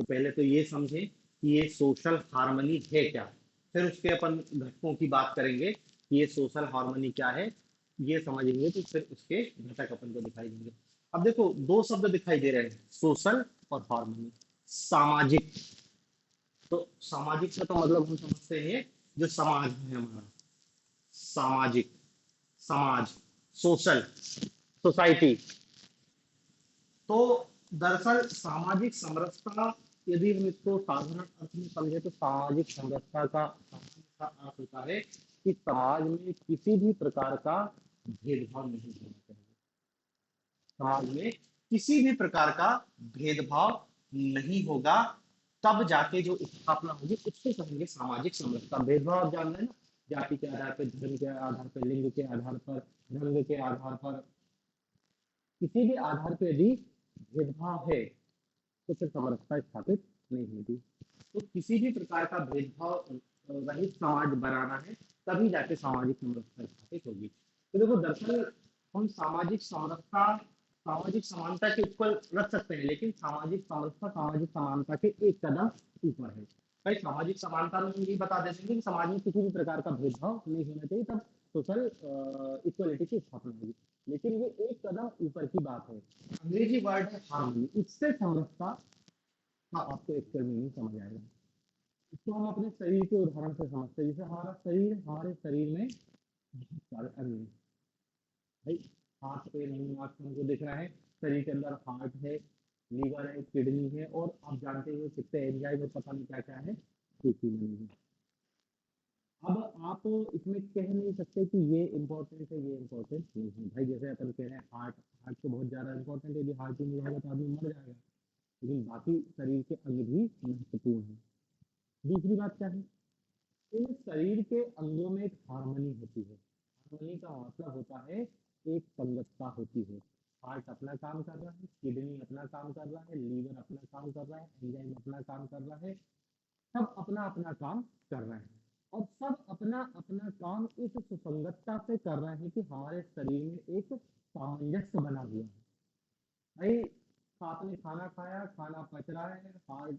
तो पहले तो ये समझें कि ये सोशल हार्मनी है क्या, फिर उसके अपन घटकों की बात करेंगे कि ये सोशल हार्मनी क्या है। ये समझेंगे तो फिर उसके घटक अपन को दिखाई देंगे। अब देखो दो शब्द दिखाई दे रहे हैं, सोशल और हार्मनी। सामाजिक, तो सामाजिक का तो मतलब हम समझते हैं जो समाज है हमारा, सामाजिक, समाज, सोशल, सोसाइटी। तो दरअसल सामाजिक समरसता, यदि हम इसको साधारण अर्थ में समझे तो सामाजिक समरसता का अर्थ होता है कि समाज में किसी भी प्रकार का भेदभाव नहीं होना चाहिए। समाज में किसी भी प्रकार का भेदभाव नहीं होगा, तब जाके जो स्थापना होगी उसको कहेंगे सामाजिक समरसता। भेदभाव आप जान रहे हैं ना, जाति के आधार पर, धर्म के आधार पर, लिंग के आधार पर, रंग के आधार पर, किसी भी आधार पर यदि भेदभाव है तो फिर समरसता स्थापित नहीं होगी। तो किसी भी प्रकार का भेदभाव रहित समाज बनाना है, तभी जाके सामाजिक समरसता स्थापित होगी। तो देखो दरअसल हम सामाजिक समरसता, सामाजिक समानता के ऊपर रख सकते हैं, लेकिन सामाजिक समरसता सामाजिक समानता के एक कदम ऊपर है। भाई सामाजिक समानता में हम ये बता देते हैं कि समाज में किसी भी प्रकार का भेदभाव नहीं होना चाहिए, तब सोशल इक्वलिटी की स्थापना होगी। लेकिन ये एक कदम ऊपर की बात है। अंग्रेजी वर्ड है हार्मनी, इससे समरसता का आपको एक्चुअल मीनिंग समझ आएगा। इसको हम अपने शरीर के उदाहरण से समझते हैं। जैसे हमारा शरीर, हमारे शरीर में बहुत सारे अंग हैं। भाई हाथ पे नहीं, आँख से हमको दिख रहा है, शरीर के अंदर हार्ट है, लीवर है, किडनी है, और आप जानते हो कितने एंजाइम और पता नहीं क्या क्या है, कुछ भी नहीं है। अब आप इसमें कह नहीं सकते कि ये इम्पोर्टेंट है, ये इम्पोर्टेंट नहीं है। भाई जैसे अपन कह रहे हैं हार्ट, हार्ट तो बहुत ज्यादा इम्पोर्टेंट है, यदि हार्ट ही नहीं रहेगा तो आदमी मर जाएगा। लेकिन बाकी शरीर के अंग भी महत्वपूर्ण है। दूसरी बात क्या है, इन शरीर के अंगों में एक हार्मनी होती है। हार्मनी का मतलब होता है एक संगतता होती है। हार्ट अपना काम कर रहा है, किडनी अपना काम कर रहा है, लीवर अपना काम कर रहा है, एंजाइम अपना काम कर रहा है, सब अपना अपना काम कर रहे हैं। और सब अपना अपना काम इस सुसंगतता से कर रहे हैं कि हमारे शरीर में एक सामंजस्य बना हुआ है। भाई आपने खाना खाया, खाना पच रहा है, हार्ट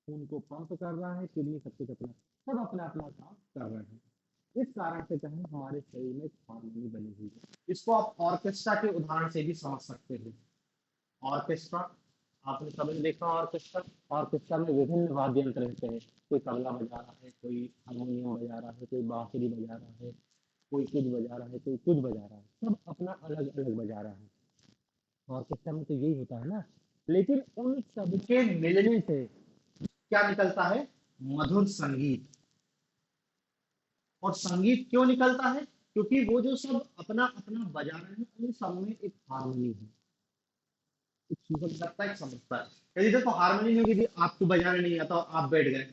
खून को पंप कर रहा है, किडनी सब कुछ अपना, सब अपना अपना काम कर रहे हैं। इस कारण से कहें हमारे शरीर में हार्मनी बनी हुई है। इसको आप ऑर्केस्ट्रा के उदाहरण से भी समझ सकते हैं। ऑर्केस्ट्रा, आपने कभी देखा ऑर्केस्ट्रा? ऑर्केस्ट्रा में विभिन्न वाद्य यंत्र रहते हैं। कोई तबला बजा रहा है, कोई हारमोनियम बजा रहा है, कोई बांसुरी बजा रहा है, कोई कुछ बजा रहा है, कोई कुछ बजा रहा है, सब अपना अलग अलग बजा रहा है। ऑर्केस्ट्रा में तो यही होता है ना। लेकिन उन सबके मिलने से क्या निकलता है? मधुर संगीत। और संगीत क्यों निकलता है? क्योंकि वो जो सब अपना अपना बजा रहे हैं, उन सब में एक हार्मनी है, एक सुगमता, एक समझता है। यदि देखो हार्मनी में यदि आपको बजाना नहीं आता, आप बैठ गए,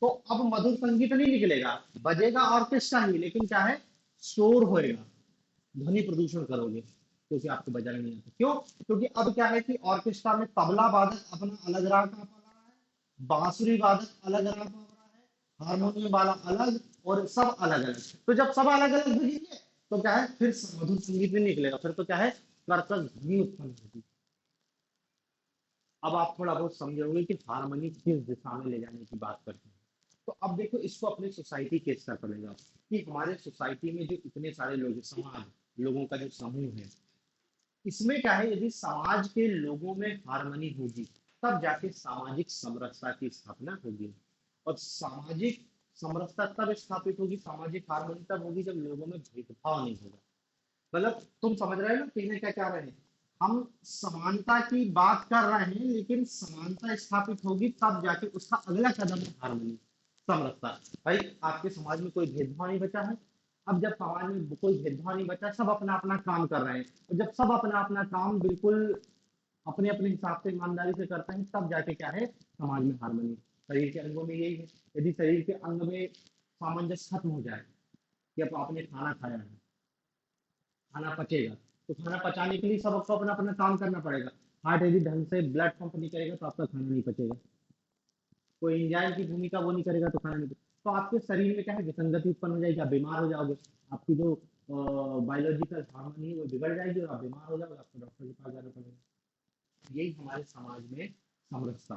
तो अब मधुर संगीत नहीं निकलेगा, बजेगा ऑर्केस्ट्रा ही, लेकिन क्या है, शोर होएगा, ध्वनि प्रदूषण करोगे, क्योंकि आपको बजाना नहीं आता। क्यों? क्योंकि अब क्या है कि ऑर्केस्ट्रा में तबला वादक अपना अलग राग का पा रहा है, बांसुरी वादक अलग राग का रहा है, हारमोनियम वाला अलग, और सब अलग अलग। तो जब सब अलग अलग बजेंगे तो क्या है, फिर मधुर संगीत नहीं निकलेगा, फिर तो क्या है, कर्कश ध्वनि उत्पन्न होगी। अब आप थोड़ा बहुत समझोगे कि हारमोनी किस दिशा में ले जाने की बात करते हैं। तो अब देखो इसको अपनी सोसाइटी के स्तर पर ले जाओ, कि हमारे सोसाइटी में जो इतने सारे लोग, समाज, लोगों का जो समूह है, इसमें क्या है, यदि समाज के लोगों में हार्मनी होगी, तब जाके सामाजिक समरसता की स्थापना होगी। और सामाजिक समरसता तब स्थापित होगी, सामाजिक हार्मनी तब होगी जब लोगों में भेदभाव नहीं होगा। मतलब तुम समझ रहे हो ना कहने क्या क्या रहे हैं, हम समानता की बात कर रहे हैं, लेकिन समानता स्थापित होगी तब जाके उसका अगला कदम है हार्मनी, समरसता। भाई आपके समाज में कोई भेदभाव नहीं बचा है। अब जब समाज में कोई भेदभाव नहीं बचा, सब अपना अपना काम कर रहे हैं, और जब सब अपना अपना काम बिल्कुल अपने अपने हिसाब से ईमानदारी से करते हैं, तब जाके क्या है, समाज में हार्मनी। शरीर के अंगों में यही है। यदि शरीर के अंग में सामंजस्य खत्म हो जाए, कि अब आपने खाना खाया है, खाना पचेगा, तो खाना पचाने के लिए सबको अपना अपना काम करना पड़ेगा। हार्ट यदि ढंग से ब्लड पंप नहीं करेगा तो आपका खाना नहीं पचेगा। कोई एंजाइम की भूमिका वो नहीं करेगा तो खाना नहीं पचेगा। तो आपके शरीर में क्या है, विसंगति उत्पन्न हो जाएगी, आप बीमार हो जाओगे। आपकी जो बायोलॉजिकल हार्मनी है वो बिगड़ जाएगी और आप बीमार हो जाओगे, आपको डॉक्टर के पास जाना पड़ेगा। यही हमारे समाज में समरसता।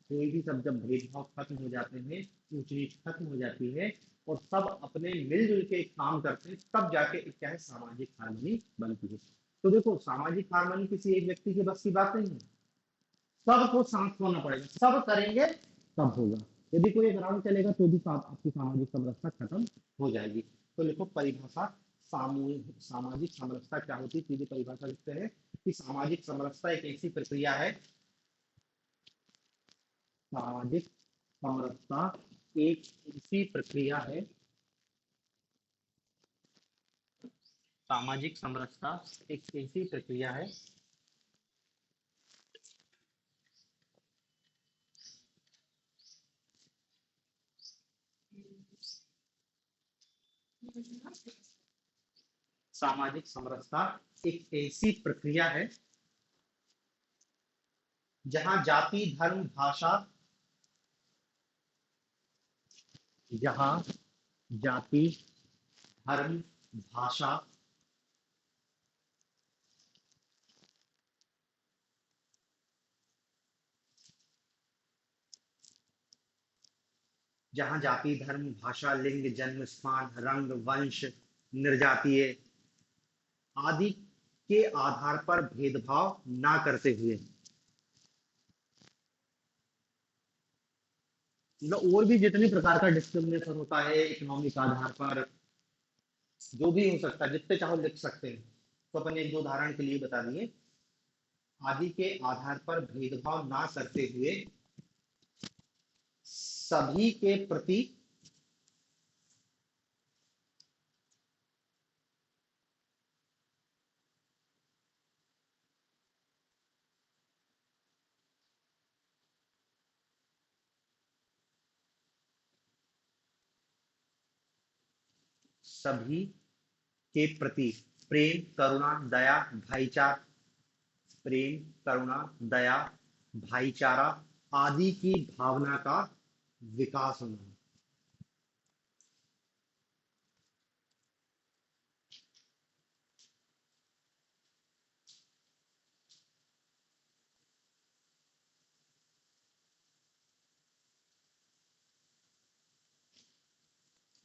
कोई भी सब जब भेदभाव खत्म हो जाते हैं, ऊंच नीच खत्म हो जाती है और सब अपने मिलजुल के काम करते हैं, तब जाके एक क्या है, सामाजिक हार्मनी बनती है। तो देखो, सामाजिक हार्मनी किसी एक व्यक्ति के बस की बात नहीं है, सबको साथ होना पड़ेगा, सब करेंगे तब होगा। यदि कोई एक राउंड चलेगा तो भी आपकी सामाजिक समरसता खत्म हो जाएगी। तो लिखो परिभाषा, सामूहिक सामाजिक समरसता क्या होती है, सीधी परिभाषा लिखते हैं कि सामाजिक समरसता एक ऐसी प्रक्रिया है, सामाजिक समरसता एक ऐसी प्रक्रिया है, सामाजिक समरसता एक ऐसी प्रक्रिया है सामाजिक समरसता एक ऐसी प्रक्रिया है जहां जाति धर्म भाषा, जहां जाति धर्म भाषा, जहां जाति धर्म भाषा लिंग जन्म स्थान रंग वंश निर्जातीय आदि के आधार पर भेदभाव ना करते हुए, मतलब और भी जितनी प्रकार का डिस्क्रिमिनेशन होता है इकोनॉमिक आधार पर, जो भी हो सकता है, जितने चाहो लिख सकते हैं। तो अपन एक दो उदाहरण के लिए बता दिए, आदि के आधार पर भेदभाव ना करते हुए सभी के प्रति, सभी के प्रति प्रेम करुणा दया भाईचारा, प्रेम करुणा दया भाईचारा आदि की भावना का विकास होना।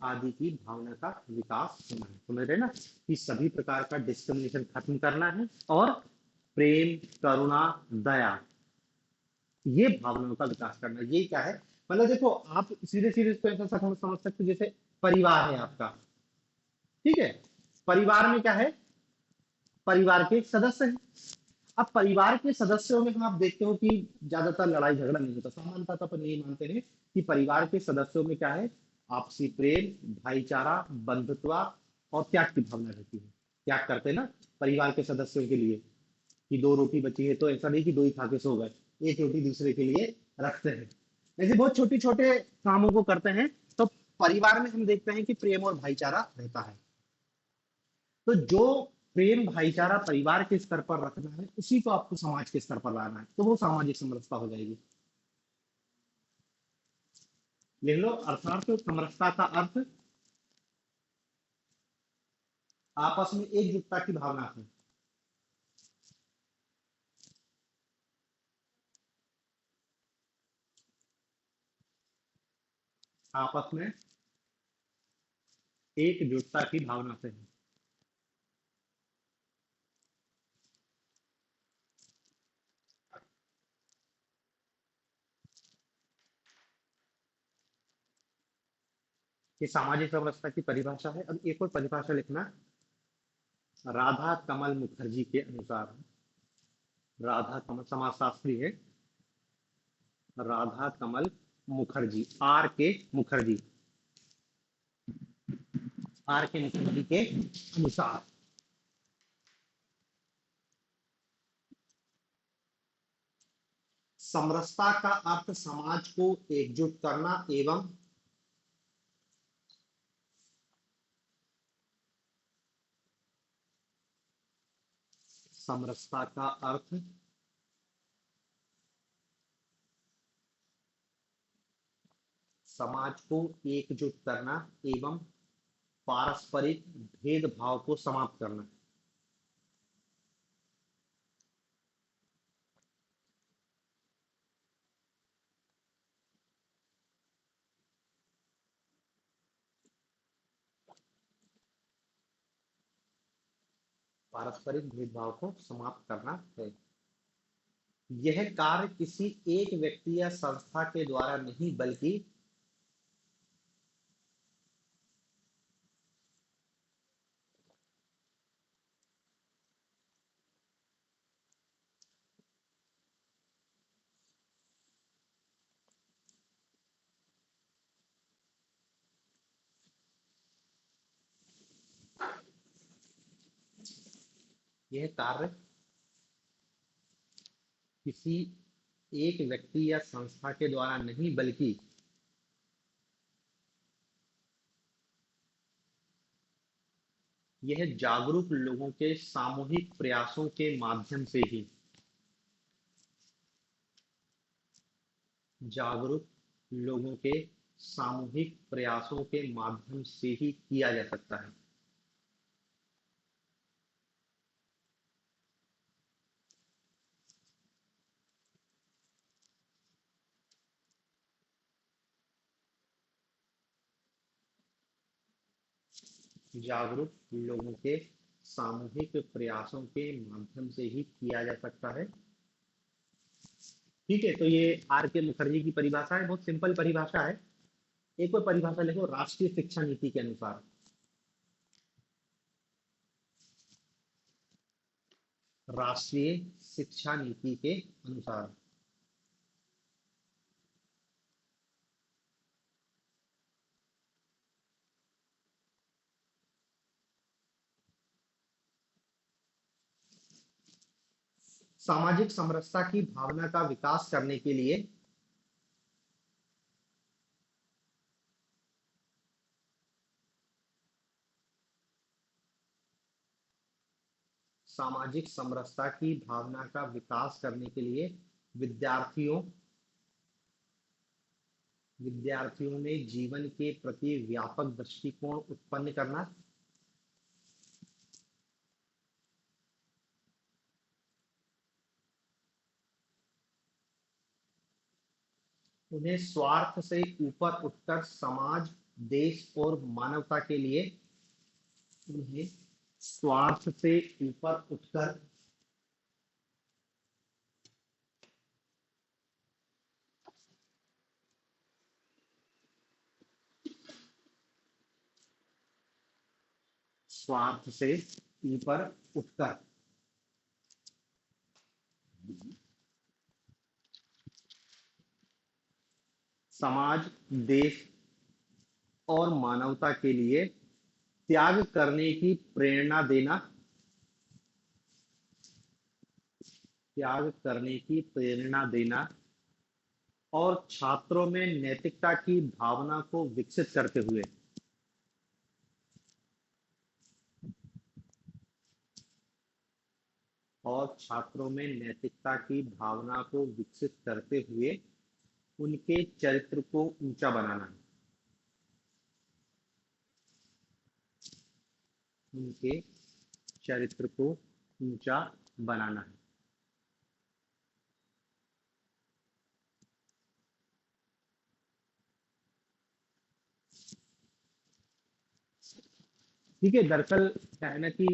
आदि की भावना का विकास होना है, समझ रहे ना, कि सभी प्रकार का डिस्क्रिमिनेशन खत्म करना है और प्रेम करुणा दया, ये भावनाओं का विकास करना है। ये क्या है, मतलब देखो आप सीधे सीधे इसको ऐसा समझ सकते हो, जैसे परिवार है आपका, ठीक है, परिवार में क्या है, परिवार के सदस्य हैं। अब परिवार के सदस्यों में हम आप देखते हो कि ज्यादातर लड़ाई झगड़ा नहीं होता, सामान्यतः तो अपन यही मानते हैं कि परिवार के सदस्यों में क्या है, आपसी प्रेम भाईचारा बंधुत्व और त्याग की भावना रहती है। त्याग करते हैं ना परिवार के सदस्यों के लिए, कि दो रोटी बची है तो ऐसा नहीं कि दो ही खा के सो गए, एक रोटी दूसरे के लिए रखते हैं। ऐसे बहुत छोटे छोटे कामों को करते हैं, तो परिवार में हम देखते हैं कि प्रेम और भाईचारा रहता है। तो जो प्रेम भाईचारा परिवार के स्तर पर रखना है, उसी को आपको समाज के स्तर पर लाना है, तो वो सामाजिक समरसता हो जाएगी। लिख लो, अर्थात समरसता का अर्थ आपस में एकजुटता की भावना है। आपस में एकजुटता की भावना से है कि सामाजिक समरसता की परिभाषा है। अब एक और परिभाषा लिखना, राधा कमल मुखर्जी के अनुसार, राधा कमल समाजशास्त्री है, राधा कमल मुखर्जी, आर के मुखर्जी, आर के मुखर्जी के अनुसार समरसता का अर्थ समाज को एकजुट करना एवं समरसता का अर्थ समाज को एकजुट करना एवं पारस्परिक भेदभाव को समाप्त करना। पारस्परिक भेदभाव को समाप्त करना है। यह कार्य किसी एक व्यक्ति या संस्था के द्वारा नहीं बल्कि यह कार्य किसी एक व्यक्ति या संस्था के द्वारा नहीं बल्कि यह जागरूक लोगों के सामूहिक प्रयासों के माध्यम से ही जागरूक लोगों के सामूहिक प्रयासों के माध्यम से ही किया जा सकता है। जागरूक लोगों के सामूहिक प्रयासों के माध्यम से ही किया जा सकता है। ठीक है, तो ये आर के मुखर्जी की परिभाषा है, बहुत सिंपल परिभाषा है। एक और परिभाषा लिखो, राष्ट्रीय शिक्षा नीति के अनुसार। राष्ट्रीय शिक्षा नीति के अनुसार सामाजिक समरसता की भावना का विकास करने के लिए सामाजिक समरसता की भावना का विकास करने के लिए विद्यार्थियों विद्यार्थियों में जीवन के प्रति व्यापक दृष्टिकोण उत्पन्न करना, उन्हें स्वार्थ से ऊपर उठकर समाज, देश और मानवता के लिए उन्हें स्वार्थ से ऊपर उठकर स्वार्थ से ऊपर उठकर समाज, देश और मानवता के लिए त्याग करने की प्रेरणा देना, त्याग करने की प्रेरणा देना और छात्रों में नैतिकता की भावना को विकसित करते हुए उनके चरित्र को ऊंचा बनाना है। उनके चरित्र को ऊंचा बनाना है। ठीक है, दरअसल क्या है ना कि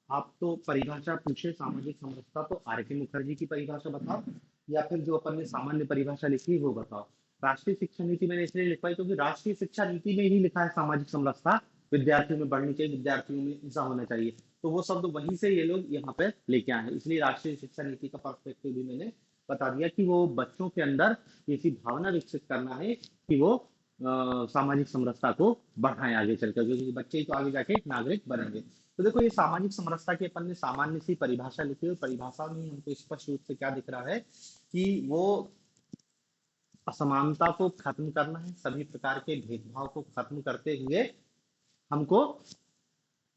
आप तो परिभाषा पूछे सामाजिक समरसता, तो आर के मुखर्जी की परिभाषा बताओ या फिर जो अपन ने सामान्य परिभाषा लिखी है वो बताओ। राष्ट्रीय शिक्षा नीति मैंने इसलिए लिखवाई क्योंकि राष्ट्रीय शिक्षा नीति में ही लिखा है सामाजिक समरसता विद्यार्थियों में बढ़नी चाहिए, विद्यार्थियों में ऐसा होना चाहिए, तो वो शब्द वहीं से ये लोग यहाँ पे लेके आए हैं। इसलिए राष्ट्रीय शिक्षा नीति का पर्सपेक्टिव भी मैंने बता दिया कि वो बच्चों के अंदर ऐसी भावना विकसित करना है कि वो सामाजिक समरसता को बढ़ाएं आगे चलकर, क्योंकि बच्चे ही तो आगे जाके एक नागरिक बनेंगे। तो देखो ये सामाजिक समरसता की अपन ने सामान्य सी परिभाषा लिखी है, परिभाषा में हमको स्पष्ट रूप से क्या दिख रहा है कि वो असमानता को खत्म करना है, सभी प्रकार के भेदभाव को खत्म करते हुए हमको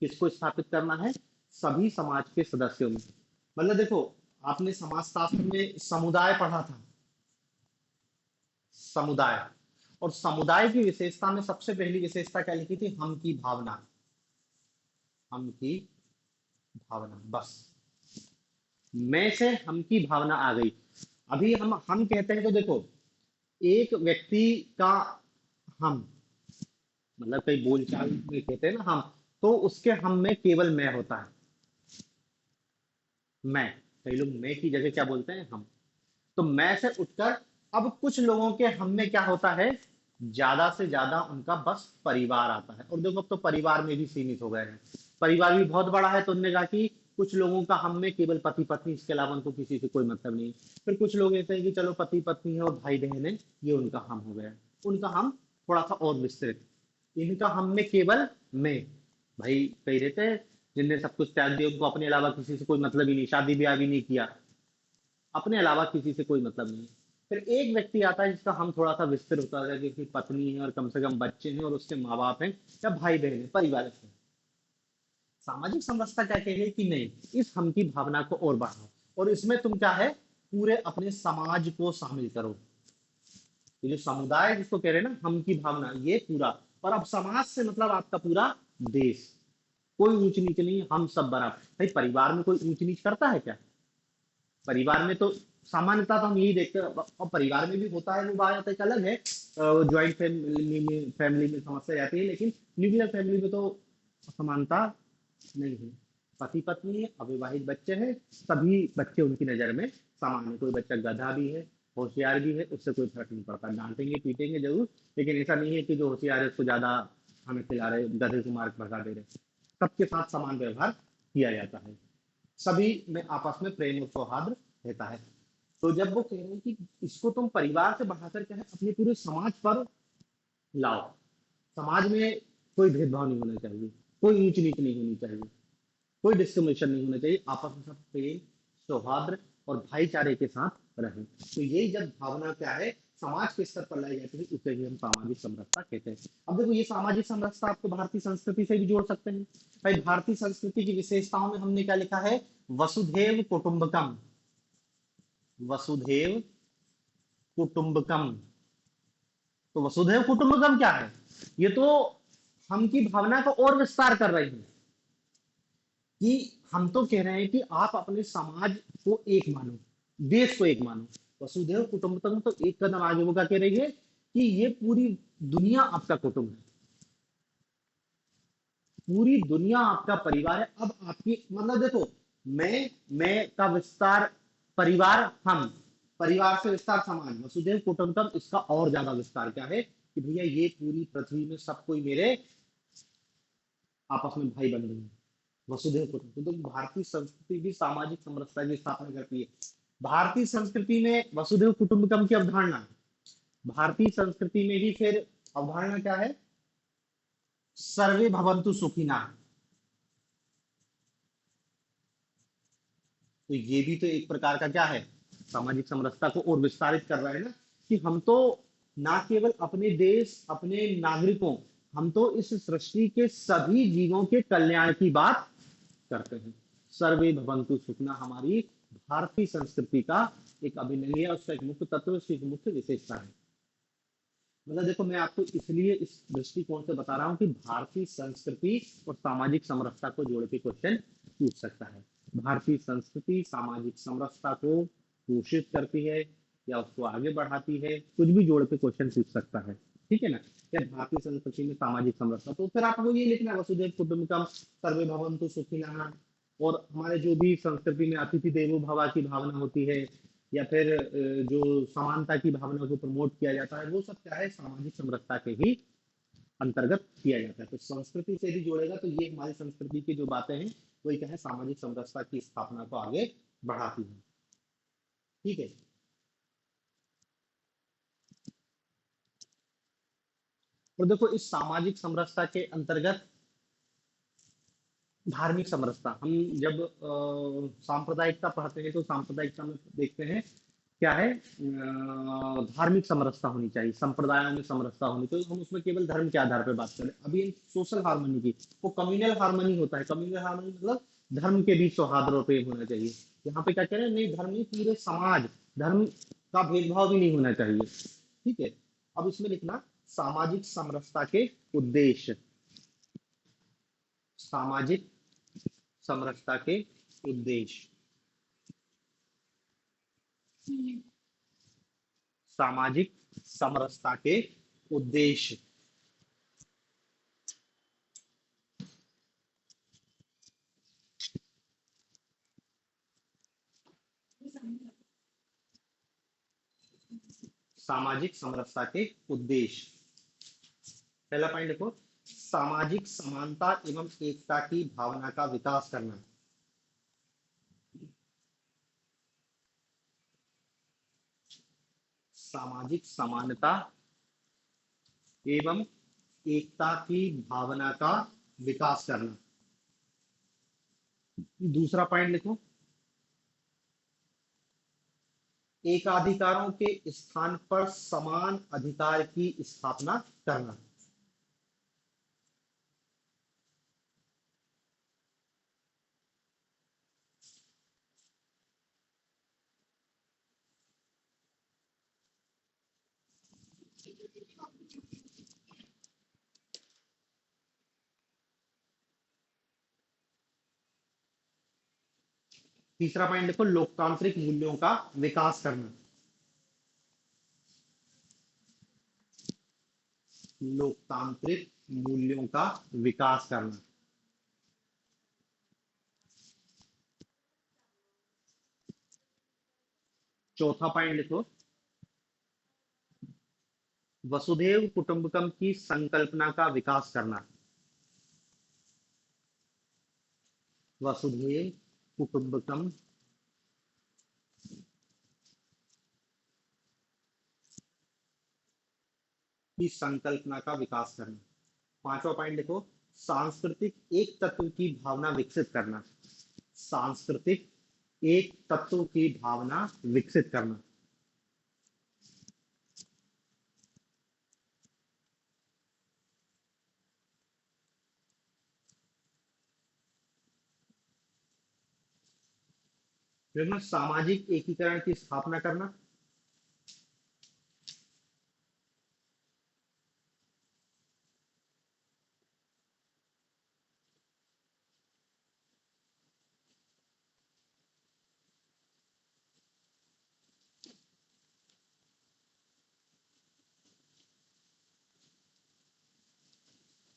किसको स्थापित करना है, सभी समाज के सदस्यों में। मतलब देखो, आपने समाजशास्त्र में समुदाय पढ़ा था, समुदाय, और समुदाय की विशेषता में सबसे पहली विशेषता क्या लिखी थी, हम की भावना, हम की भावना। बस मैं से हम की भावना आ गई। अभी हम कहते हैं तो देखो, एक व्यक्ति का हम, मतलब कई बोलचाल में कहते हैं ना हम, तो उसके हम में केवल मैं होता है। मैं, कई लोग मैं की जगह क्या बोलते हैं, हम। तो मैं से उठकर अब कुछ लोगों के हम में क्या होता है, ज्यादा से ज्यादा उनका बस परिवार आता है। और देखो अब तो परिवार में भी सीमित हो गए हैं, परिवार भी बहुत बड़ा है, तो उन्होंने कहा कि कुछ लोगों का हम में केवल पति पत्नी, इसके अलावा उनको किसी से कोई मतलब नहीं। फिर कुछ लोग ऐसे हैं कि चलो पति पत्नी है और भाई बहन है, ये उनका हम हो गया। उनका हम थोड़ा सा और विस्तृत, इनका हम में केवल मैं। भाई कई रहते हैं जिनने सब कुछ त्याग दिया, उनको अपने अलावा किसी से कोई मतलब ही नहीं, शादी ब्याह भी नहीं किया, अपने अलावा किसी से कोई मतलब नहीं। फिर एक व्यक्ति आता है जिसका हम थोड़ा सा विस्तृत होता है, कि उसकी पत्नी है और कम से कम बच्चे हैं और उसके माँ बाप हैं या भाई बहन है, परिवार है। सामाजिक समरसता क्या कह रही है कि नहीं, इस हम की भावना को और बढ़ाओ, और इसमें तुम क्या है, पूरे अपने समाज को शामिल करो। ये जो समुदाय जिसको कह रहे हैं ना हम की भावना, ये पूरा। और अब समाज से मतलब आपका पूरा देश, कोई ऊंच नीच नहीं, हम सब बराबर। भाई परिवार में कोई ऊंच नीच करता है क्या? परिवार में तो सामान्यता तो हम यही देखते हैं, और परिवार में भी होता है, वो बात एक अलग है। ज्वाइंट फैमिली में समस्या आती है, लेकिन न्यूक्लियर फैमिली में तो समानता नहीं है। पति पत्नी है, अविवाहित बच्चे हैं, सभी बच्चे उनकी नजर में समान है। कोई बच्चा गधा भी है, होशियार भी है, उससे कोई फर्क नहीं पड़ता। डांटेंगे पीटेंगे जरूर, लेकिन ऐसा नहीं है कि जो होशियार है उसको ज्यादा हमें खिला रहे, गधे को मार्क भगा दे रहे। सबके साथ समान व्यवहार किया जाता है, सभी में आपस में प्रेम और सौहार्द रहता है। तो जब वो कह रहे हैं कि इसको तुम परिवार से बढ़ाकर क्या है अपने पूरे समाज पर लाओ, समाज में कोई भेदभाव नहीं होना चाहिए, कोई ऊंच नीच नहीं होनी चाहिए, कोई डिस्क्रिमिनेशन नहीं होना चाहिए, आपस में सब प्रेम सौहार्द और भाईचारे के साथ रहें। तो यही जब भावना क्या है समाज के स्तर पर लाई जाती है, उसे ही हम सामाजिक समरसता कहते हैं। अब देखो ये सामाजिक समरसता आपको भारतीय संस्कृति से भी जोड़ सकते हैं। भाई भारतीय संस्कृति की विशेषताओं में हमने क्या लिखा है, वसुधैव कुटुंबकम, वसुधैव कुटुंबकम। तो वसुधैव कुटुंबकम क्या है, ये तो हम की भावना को और विस्तार कर रही है, कि हम तो कह रहे हैं कि आप अपने समाज को एक मानो, देश को एक मानो। वसुधैव कुटुंबकम तो एक कदम आगे वो क्या कह रही है, कि ये पूरी दुनिया आपका कुटुंब है, पूरी दुनिया आपका परिवार है। अब आपकी मतलब देखो, मैं का विस्तार परिवार, हम परिवार से विस्तार समाज, वसुधैव कुटुंबकम, इसका और ज्यादा विस्तार क्या है कि भैया ये पूरी पृथ्वी में सब कोई मेरे आपस में भाई बन गए हैं। वसुधैव कुटुंबकम तो भारतीय संस्कृति भी सामाजिक समरसता की स्थापना करती है। भारतीय संस्कृति में वसुधैव कुटुंबकम की अवधारणा, भारतीय संस्कृति में ही फिर अवधारणा क्या है, सर्वे भवन्तु सुखिनः। तो ये भी तो एक प्रकार का क्या है, सामाजिक समरसता को और विस्तारित कर रहा है ना, कि हम तो ना केवल अपने देश अपने नागरिकों, हम तो इस सृष्टि के सभी जीवों के कल्याण की बात करते हैं। सर्वे भवन्तु सुखिनः हमारी भारतीय संस्कृति का एक अभिनय है, उसका एक मुख्य तत्व, उसकी एक मुख्य विशेषता है। मतलब देखो मैं आपको इसलिए इस दृष्टिकोण से बता रहा हूँ कि भारतीय संस्कृति और सामाजिक समरसता को जोड़ के क्वेश्चन पूछ सकता है। भारतीय संस्कृति सामाजिक समरसता को पोषित करती है या उसको आगे बढ़ाती है, कुछ भी जोड़ के क्वेश्चन पूछ सकता है। ठीक है ना, या भारतीय संस्कृति में सामाजिक समरसता, तो फिर आपको ये लिखना है वसुधैव कुटुंबकम, सर्वे भवन्तु सुखिनः। और हमारे जो भी संस्कृति में अतिथि देवो भव की भावना होती है, या फिर जो समानता की भावना को प्रमोट किया जाता है, वो सब क्या है सामाजिक समरसता के ही अंतर्गत किया जाता है। तो संस्कृति से भी जोड़ेगा तो ये हमारी संस्कृति की जो बातें हैं वही क्या है सामाजिक समरसता की स्थापना को आगे बढ़ाती है। ठीक है। और देखो इस सामाजिक समरसता के अंतर्गत धार्मिक समरसता, हम जब सांप्रदायिकता पढ़ते हैं तो सांप्रदायिकता में देखते हैं क्या है, धार्मिक समरसता होनी चाहिए, संप्रदायों में समरसता होनी चाहिए। हम उसमें केवल धर्म के आधार पर बात करें। अभी सोशल हार्मनी की, वो कम्युनल हार्मनी होता है। कम्युनल हार्मनी मतलब धर्म के बीच सौहार्द और प्रेम होना चाहिए। यहाँ पे क्या कह रहे हैं, नहीं धर्म नहीं, पूरे समाज, धर्म का भेदभाव भी नहीं होना चाहिए। ठीक है। अब इसमें लिखना सामाजिक समरसता के उद्देश्य, सामाजिक समरसता के उद्देश्य, सामाजिक समरसता के उद्देश्य। सामाजिक समरसता के उद्देश्य। पहला पॉइंट देखो, सामाजिक समानता एवं एकता की भावना का विकास करना। सामाजिक समानता एवं एकता की भावना का विकास करना। दूसरा पॉइंट लिखो, एकाधिकारों के स्थान पर समान अधिकार की स्थापना करना। तीसरा पॉइंट देखो, लोकतांत्रिक मूल्यों का विकास करना। लोकतांत्रिक मूल्यों का विकास करना। चौथा पॉइंट लिखो, वसुधैव कुटुंबकम की संकल्पना का विकास करना। वसुधैव कुटुंबकम की संकल्पना का विकास करना। पांचवा पॉइंट देखो, सांस्कृतिक एक तत्व की भावना विकसित करना। सांस्कृतिक एक तत्व की भावना विकसित करना। फिर सामाजिक एकीकरण की स्थापना करना।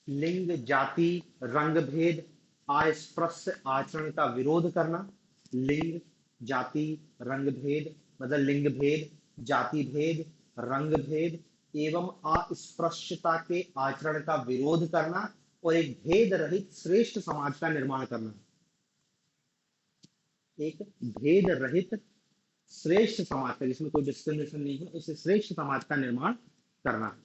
लिंग जाति रंग भेद अस्पृश्य आचरण का विरोध करना। लिंग जाति रंग भेद मतलब लिंग भेद, जाति भेद, रंग भेद एवं अस्पृश्यता के आचरण का विरोध करना और एक भेद रहित श्रेष्ठ समाज का निर्माण करना। एक भेद रहित श्रेष्ठ समाज का, जिसमें कोई डिस्क्रिमिनेशन नहीं है, उस श्रेष्ठ समाज का निर्माण करना।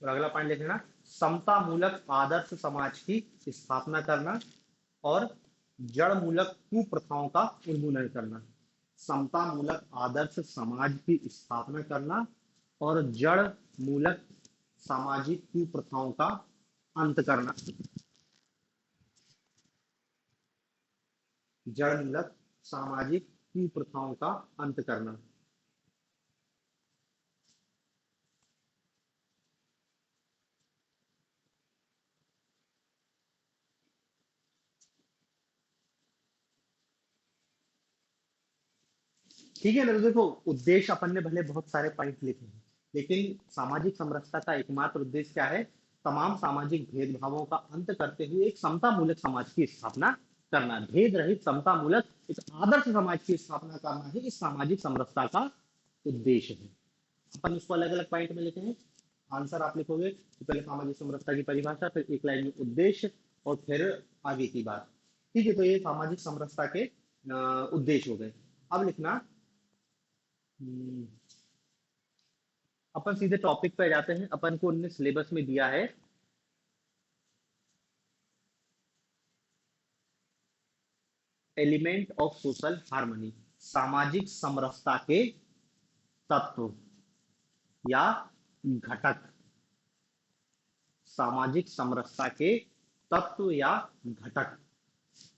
और अगला पॉइंट लिख लेना, समता मूलक आदर्श समाज की स्थापना करना और जड़ मूलक कुप्रथाओं का उन्मूलन करना। समता मूलक आदर्श समाज की स्थापना करना और जड़ मूलक सामाजिक कुप्रथाओं का अंत करना। जड़ मूलक सामाजिक कुप्रथाओं का अंत करना। ठीक है ना, तो देखो उद्देश्य अपन ने भले बहुत सारे पॉइंट लिखे हैं, लेकिन सामाजिक समरसता का एकमात्र उद्देश्य क्या है? तमाम सामाजिक भेदभावों का अंत करते हुए एक समता मूलक समाज की स्थापना करना, भेद रहित समता मूलक एक आदर्श समाज की स्थापना करना ही इस सामाजिक समरसता का उद्देश्य है। अपन इसको अलग अलग पॉइंट में लिखे हैं। आंसर आप लिखोगे तो पहले सामाजिक समरसता की परिभाषा, फिर एक लाइन में उद्देश्य और फिर आगे की बात। ठीक है, तो ये सामाजिक समरसता के उद्देश्य हो गए। अब लिखना, हम्म, अपन सीधे टॉपिक पे जाते हैं। अपन को उनने सिलेबस में दिया है एलिमेंट ऑफ सोशल हार्मनी, सामाजिक समरसता के तत्व या घटक। सामाजिक समरसता के तत्व या घटक।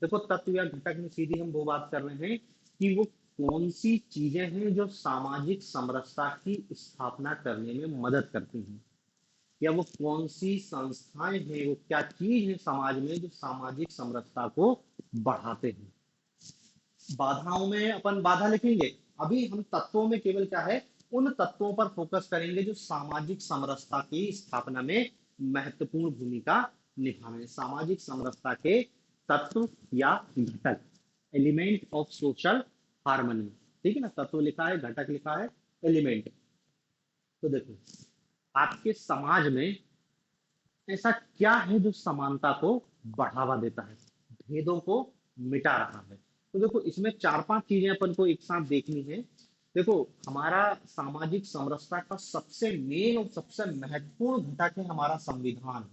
देखो तत्व या घटक में सीधी हम वो बात कर रहे हैं कि वो कौन सी चीजें हैं जो सामाजिक समरसता की स्थापना करने में मदद करती हैं, या वो कौन सी संस्थाएं हैं, वो क्या चीज है समाज में जो सामाजिक समरसता को बढ़ाते हैं। बाधाओं में अपन बाधा लिखेंगे। अभी हम तत्वों में केवल क्या है, उन तत्वों पर फोकस करेंगे जो सामाजिक समरसता की स्थापना में महत्वपूर्ण भूमिका निभा रहे हैं। सामाजिक समरसता के तत्व या घटक, एलिमेंट ऑफ सोशल हार्मनी। ठीक है ना, तत्व लिखा है, घटक लिखा है, एलिमेंट। तो देखो, आपके समाज में ऐसा क्या है जो समानता को बढ़ावा देता है, भेदों को मिटा रहा है? तो देखो, इसमें चार पांच चीजें अपन को एक साथ देखनी है। देखो, हमारा सामाजिक समरसता का सबसे मेन और सबसे महत्वपूर्ण घटक है हमारा संविधान।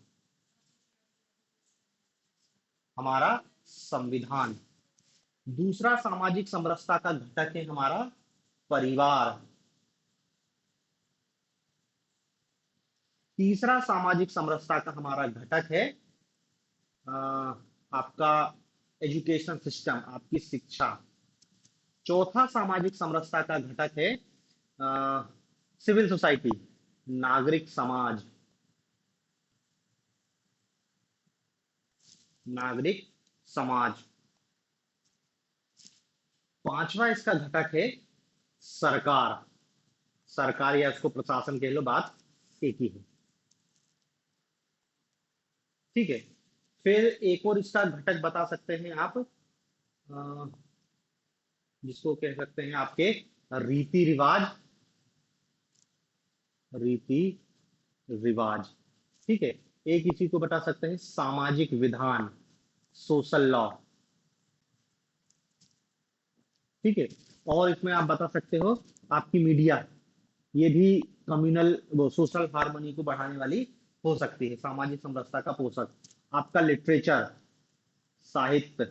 हमारा संविधान। दूसरा सामाजिक समरसता का घटक है हमारा परिवार। तीसरा सामाजिक समरसता का हमारा घटक है अ, आपका एजुकेशन सिस्टम, आपकी शिक्षा। चौथा सामाजिक समरसता का घटक है सिविल सोसाइटी, नागरिक समाज। नागरिक समाज। पांचवा इसका घटक है सरकार। सरकार या इसको प्रशासन कह लो, बात एक ही है। ठीक है। फिर एक और इसका घटक बता सकते हैं आप, जिसको कह सकते हैं आपके रीति रिवाज। रीति रिवाज। ठीक है। एक इसी को बता सकते हैं सामाजिक विधान, सोशल लॉ। ठीक है। और इसमें आप बता सकते हो आपकी मीडिया, ये भी कम्युनल वो सोशल हार्मनी को बढ़ाने वाली हो सकती है, सामाजिक समरसता का पोषक। आपका लिटरेचर, साहित्य,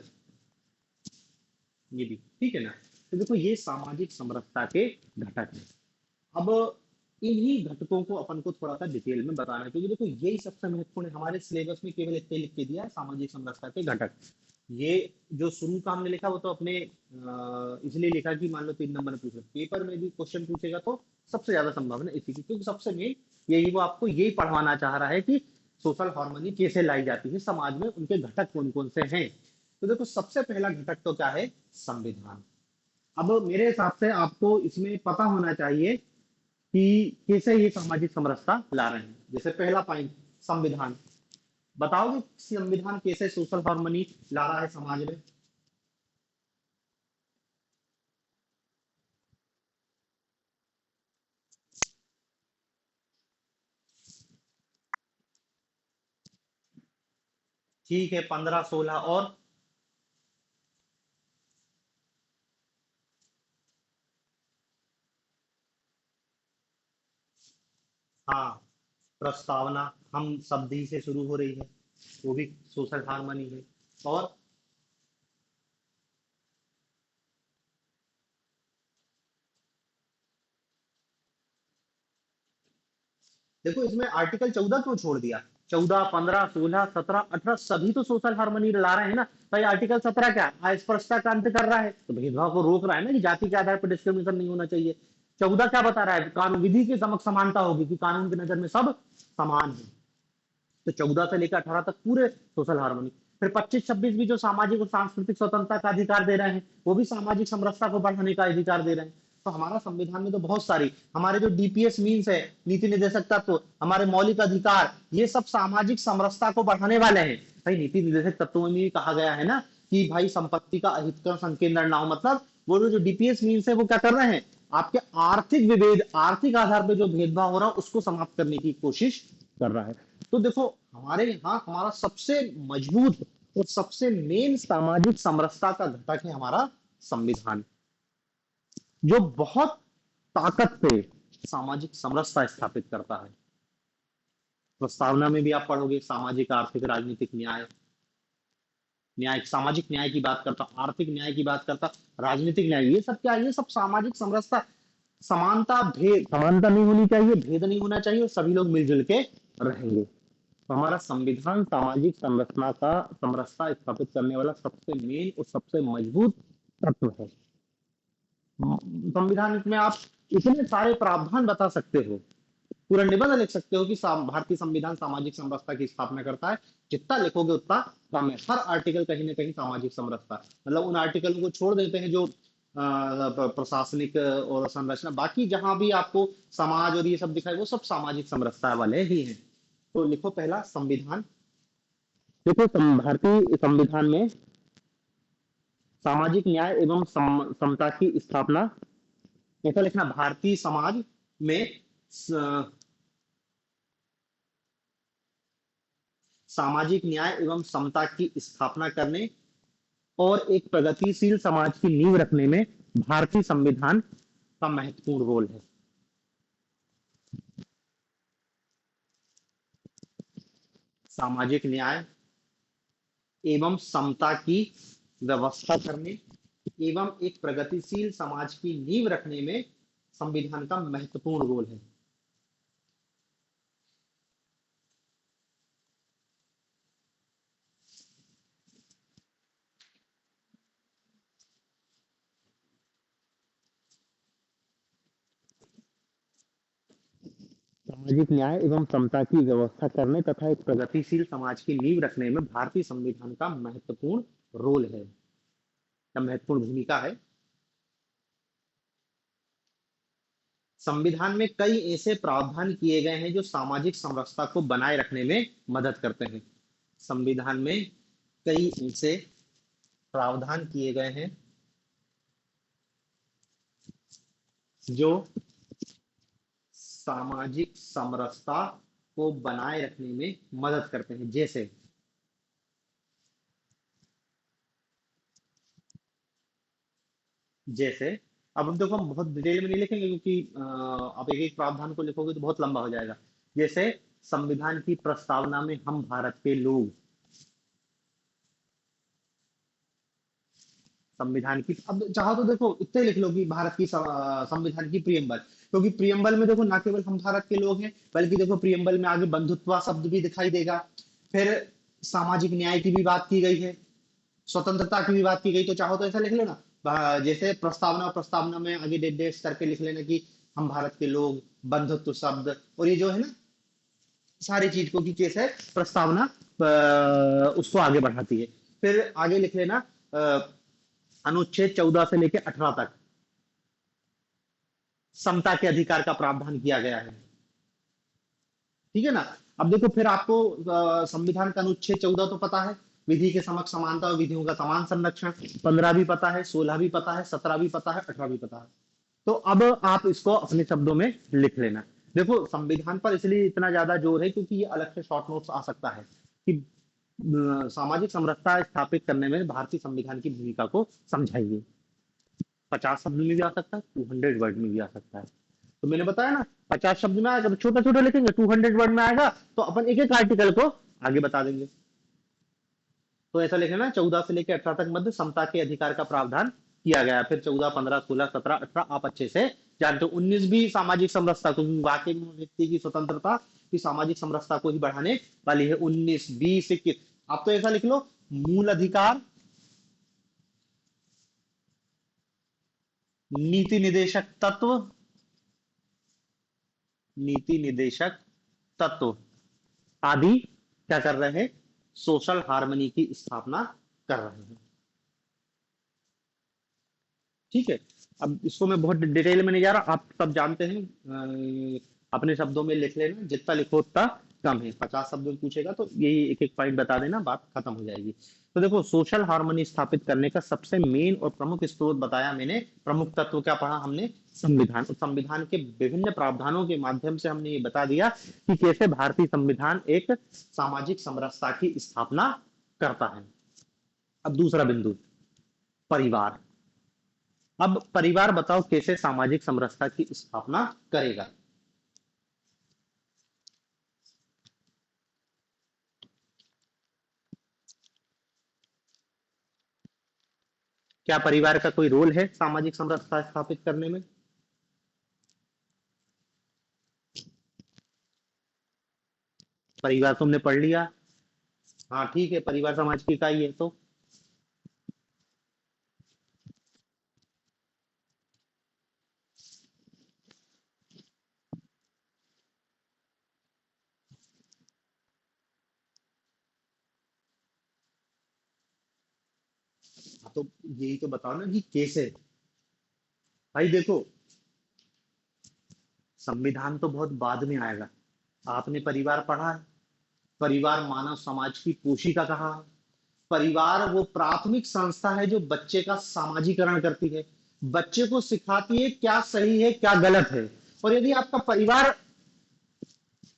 ये भी। ठीक है ना। तो देखो, ये सामाजिक समरसता के घटक हैं। अब इन्हीं घटकों को अपन को थोड़ा सा डिटेल में बताना है, क्योंकि देखो यही सबसे महत्वपूर्ण है। हमारे सिलेबस में केवल इतने लिख के दिया है, सामाजिक समरसता के घटक। ये जो शुरू का हमने लिखा वो तो अपने इसलिए लिखा कि मान लो 3 नंबर में पूछे, पेपर में भी क्वेश्चन पूछेगा तो सबसे ज्यादा संभावना इसी की, क्योंकि सबसे मेन यही वो आपको यही पढ़वाना चाह रहा है कि सोशल हार्मनी कैसे लाई जाती है समाज में, उनके घटक कौन कौन से हैं। तो देखो, सबसे पहला घटक तो क्या है, संविधान। अब मेरे हिसाब से आपको इसमें पता होना चाहिए कि कैसे ये सामाजिक समरसता ला रहे हैं। जैसे पहला पॉइंट, संविधान। बताओगे संविधान कैसे सोशल हार्मनी ला रहा है समाज में? ठीक है, 15 16 और? हाँ, प्रस्तावना, हम शब्द ही से शुरू हो रही है, वो भी सोशल हार्मनी है। और देखो, इसमें आर्टिकल 14 क्यों छोड़ दिया? 14 15 16 17 18 सभी तो सोशल हार्मनी ला रहे हैं ना। भाई आर्टिकल 17 क्या है, अस्पृश्यता का अंत कर रहा है, तो भेदभाव को रोक रहा है ना, कि जाति के आधार पर डिस्क्रिमिनेशन नहीं होना चाहिए। 14 क्या बता रहा है, कानून विधि के समक्ष समानता होगी, कि कानून की नजर में सब समान है। तो 14 से लेकर 18 तक पूरे सोशल हार्मनी। फिर 25 26 भी जो सामाजिक और सांस्कृतिक स्वतंत्रता का अधिकार दे रहे हैं, वो भी सामाजिक समरसता को बढ़ाने का अधिकार दे रहे हैं। तो हमारा संविधान में तो बहुत सारी, हमारे जो डीपीएस मीन्स है, नीति निर्देशक तत्व, हमारे मौलिक अधिकार, ये सब सामाजिक समरसता को बढ़ाने वाले हैं। भाई नीति निर्देशक तत्वों में भी कहा गया है ना कि भाई संपत्ति का अहितकर संकेंद्रण ना हो, मतलब वो जो डीपीएस मीन्स है वो क्या कर रहे हैं, आपके आर्थिक विभेद, आर्थिक आधार पर जो भेदभाव हो रहा है उसको समाप्त करने की कोशिश कर रहा है। तो देखो, हमारे यहाँ हमारा सबसे मजबूत और सबसे मेन सामाजिक समरसता का घटक है हमारा संविधान, जो बहुत ताकत से सामाजिक समरसता स्थापित करता है। प्रस्तावना में भी आप पढ़ोगे, सामाजिक आर्थिक राजनीतिक न्याय, न्याय, सामाजिक न्याय की बात करता, आर्थिक न्याय की बात करता, राजनीतिक न्याय, ये सब क्या है, ये सब सामाजिक समरसता। समानता, भेद, समानता नहीं होनी चाहिए, भेद नहीं होना चाहिए, और सभी लोग मिलजुल के रहेंगे। तो हमारा संविधान सामाजिक संरचना का समरसता स्थापित करने वाला सबसे मेन और सबसे मजबूत तत्व है। संविधान में आप इतने सारे प्रावधान बता सकते हो, पूरा निबंध लिख सकते हो कि भारतीय संविधान सामाजिक समरसता की स्थापना करता है। जितना लिखोगे उतना कम है। हर आर्टिकल कहीं ना कहीं सामाजिक समरसता, मतलब उन आर्टिकलों को छोड़ देते हैं जो प्रशासनिक और संरचना, बाकी जहां भी आपको समाज और ये सब दिखाए वो सब सामाजिक समरसता वाले ही हैं। तो लिखो पहला संविधान। देखो भारतीय संविधान में सामाजिक न्याय एवं समता की स्थापना, ऐसा लिखना, भारतीय समाज में सामाजिक न्याय एवं समता की स्थापना करने और एक प्रगतिशील समाज की नींव रखने में भारतीय संविधान का महत्वपूर्ण रोल है। सामाजिक न्याय एवं समता की व्यवस्था करने एवं एक प्रगतिशील समाज की नींव रखने में संविधान का महत्वपूर्ण रोल है। सामाजिक न्याय एवं समता की व्यवस्था करने तथा एक प्रगतिशील समाज की नींव रखने में भारतीय संविधान का महत्वपूर्ण रोल है, या महत्वपूर्ण भूमिका है। संविधान में कई ऐसे प्रावधान किए गए हैं जो सामाजिक समरसता को बनाए रखने में मदद करते हैं। संविधान में कई ऐसे प्रावधान किए गए हैं जो सामाजिक समरसता को बनाए रखने में मदद करते हैं। जैसे अब हम देखो, हम बहुत डिटेल में नहीं लिखेंगे क्योंकि आप एक एक प्रावधान को लिखोगे तो बहुत लंबा हो जाएगा। जैसे संविधान की प्रस्तावना में हम भारत के लोग, संविधान की, अब चाहो तो देखो इतने लिख लो कि भारत की संविधान की प्रियम्बल, क्योंकि प्रियम्बल में देखो ना केवल हम भारत के लोग हैं, बल्कि देखो प्रियम्बल में आगे बंधुत्व शब्द भी दिखाई देगा। फिर सामाजिक न्याय की भी बात की गई है, स्वतंत्रता की भी बात की गई, तो चाहो तो ऐसा लिख लो ना। जैसे प्रस्तावना, और प्रस्तावना में आगे डेट डेट करके लिख लेना कि हम भारत के लोग, बंधुत्व शब्द, और ये जो है ना सारी चीज को कि कैसे प्रस्तावना उसको आगे बढ़ाती है। फिर आगे लिख लेना अनुच्छेद 14 से लेकर 18 तक समता के अधिकार का प्रावधान किया गया है। ठीक है ना। अब देखो फिर आपको संविधान का अनुच्छेद 14 तो पता है, विधि के समक्ष समानता और विधियों का समान संरक्षण। 15 भी पता है, 16 भी पता है, 17 भी पता है, 18 भी पता है। तो अब आप इसको अपने शब्दों में लिख लेना। देखो संविधान पर इसलिए इतना ज्यादा जोर है क्योंकि ये अलग से शॉर्ट नोट्स आ सकता है कि सामाजिक समरसता स्थापित करने में भारतीय संविधान की भूमिका को समझाइए। 50 शब्द में भी आ सकता है, 200 वर्ड में भी आ सकता है। तो मैंने बताया ना, 50 शब्द में आएगा तो छोटा छोटा लिखेंगे, 200 वर्ड में आएगा तो अपन एक एक आर्टिकल को आगे बता देंगे। तो ऐसा लिखे ना, 14 से लेकर 18 तक मध्य समता के अधिकार का प्रावधान किया गया। फिर 14, 15, 16, 17, 18 आप अच्छे से जानते हो। 19 भी सामाजिक समरसता, क्योंकि वाकई में व्यक्ति की स्वतंत्रता की सामाजिक समरसता को ही बढ़ाने वाली है। 19, 20, 21 आप तो ऐसा लिख लो, मूल अधिकार, नीति निदेशक तत्व, नीति निदेशक तत्व आदि क्या कर रहे हैं, सोशल हार्मनी की स्थापना कर रहे हैं। ठीक है। अब इसको मैं बहुत डिटेल में नहीं जा रहा, आप सब जानते हैं। अपने शब्दों में लिख लेना, जितना लिखो उतना कम है। 50 शब्दों में पूछेगा तो यही एक एक पॉइंट बता देना, बात खत्म हो जाएगी। तो देखो सोशल हार्मनी स्थापित करने का सबसे मेन और प्रमुख स्रोत बताया मैंने, प्रमुख तत्व क्या पढ़ा हमने, संविधान। और संविधान के विभिन्न प्रावधानों के माध्यम से हमने ये बता दिया कि कैसे भारतीय संविधान एक सामाजिक समरसता की स्थापना करता है। अब दूसरा बिंदु, परिवार। अब परिवार बताओ कैसे सामाजिक समरसता की स्थापना करेगा। क्या परिवार का कोई रोल है सामाजिक समरसता स्थापित करने में? परिवार तुमने पढ़ लिया। हाँ ठीक है, परिवार समाज की इकाई है। तो तो यही तो बताओ ना कि कैसे। भाई देखो, संविधान तो बहुत बाद में आएगा। आपने परिवार पढ़ा है? परिवार मानव समाज की कोशिका कहा है। परिवार वो प्राथमिक संस्था है जो बच्चे का सामाजिकरण करती है, बच्चे को सिखाती है क्या सही है क्या गलत है। और यदि आपका परिवार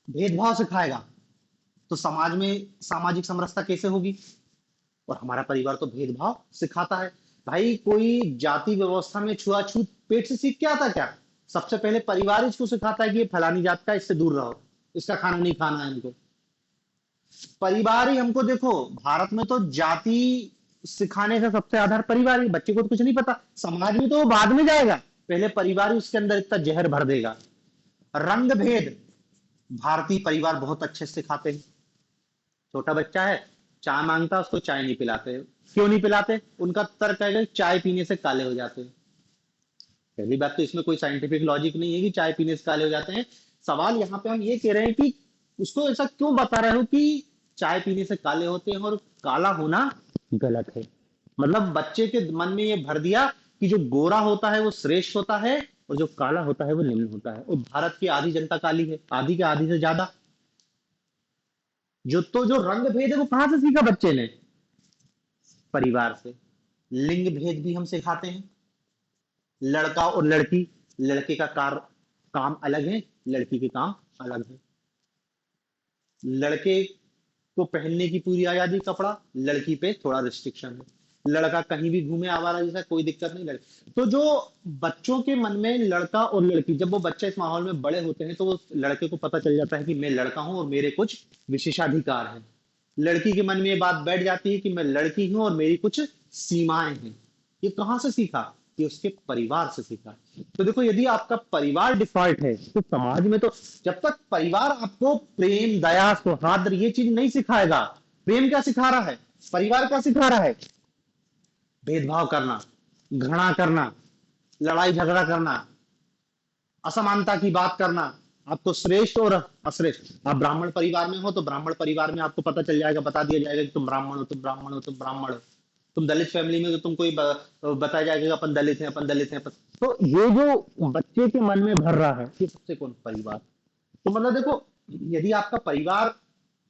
भेदभाव सिखाएगा तो समाज में सामाजिक समरसता कैसे होगी? और हमारा परिवार तो भेदभाव सिखाता है। भाई कोई जाति व्यवस्था में छुआछूत पेट से सीख के आता क्या? सबसे पहले परिवार इसको सिखाता है कि ये फलानी जात का, इससे दूर रहो, इसका खाना नहीं खाना है इनको। परिवार ही हमको, देखो भारत में तो जाति सिखाने का सबसे आधार परिवार ही। बच्चे को तो कुछ नहीं पता, समाज में तो वो बाद में जाएगा, पहले परिवार ही उसके अंदर इतना जहर भर देगा। रंग भेद भारतीय परिवार बहुत अच्छे से सिखाते हैं। छोटा बच्चा है, चाय मांगता है, उसको चाय नहीं पिलाते। क्यों नहीं पिलाते? उनका तर्क है कि चाय पीने से काले हो जाते हैं। पहली बात तो इसमें कोई साइंटिफिक लॉजिक नहीं है कि चाय पीने से काले हो जाते हैं। सवाल यहाँ पे हम ये कह रहे हैं कि उसको ऐसा क्यों बता रहे हो कि चाय पीने से काले होते हैं और काला होना गलत है। मतलब बच्चे के मन में ये भर दिया कि जो गोरा होता है वो श्रेष्ठ होता है और जो काला होता है वो निम्न होता है। और भारत की आधी जनता काली है, आधी के आधी से ज्यादा। जो रंग भेद है वो कहां से सीखा बच्चे ने? परिवार से। लिंग भेद भी हम सिखाते हैं। लड़का और लड़की, लड़के का काम अलग है, लड़की के काम अलग है। लड़के को पहनने की पूरी आजादी कपड़ा, लड़की पे थोड़ा रिस्ट्रिक्शन है। लड़का कहीं भी घूमे आवारा जैसा, कोई दिक्कत नहीं। लड़की तो जो बच्चों के मन में लड़का और लड़की, जब वो बच्चे इस माहौल में बड़े होते हैं तो वो लड़के को पता चल जाता है कि मैं लड़का हूं और मेरे कुछ विशेषाधिकार हैं। लड़की के मन में ये बात बैठ जाती है कि मैं लड़की हूं और मेरी कुछ सीमाएं हैं। ये कहां से सीखा? ये उसके परिवार से सीखा। तो देखो, यदि आपका परिवार डिफॉल्ट है तो समाज में तो, जब तक परिवार आपको प्रेम, दया, सौहार्द ये चीज नहीं सिखाएगा। प्रेम क्या सिखा रहा है? परिवार क्या सिखा रहा है? भेदभाव करना, घृणा करना, लड़ाई झगड़ा करना, असमानता की बात करना, आपको श्रेष्ठ और अश्रेष्ठ। आप ब्राह्मण परिवार में हो तो ब्राह्मण परिवार में आपको पता चल जाएगा, बता दिया जाएगा कि तुम ब्राह्मण हो, तुम ब्राह्मण हो, तुम ब्राह्मण हो। तुम दलित फैमिली में तो तुमको बताया जाएगा कि अपन दलित हैं, अपन दलित हैं, तो ये जो बच्चे के मन में भर रहा है, ये सबसे कौन? परिवार। तो मतलब देखो, यदि आपका परिवार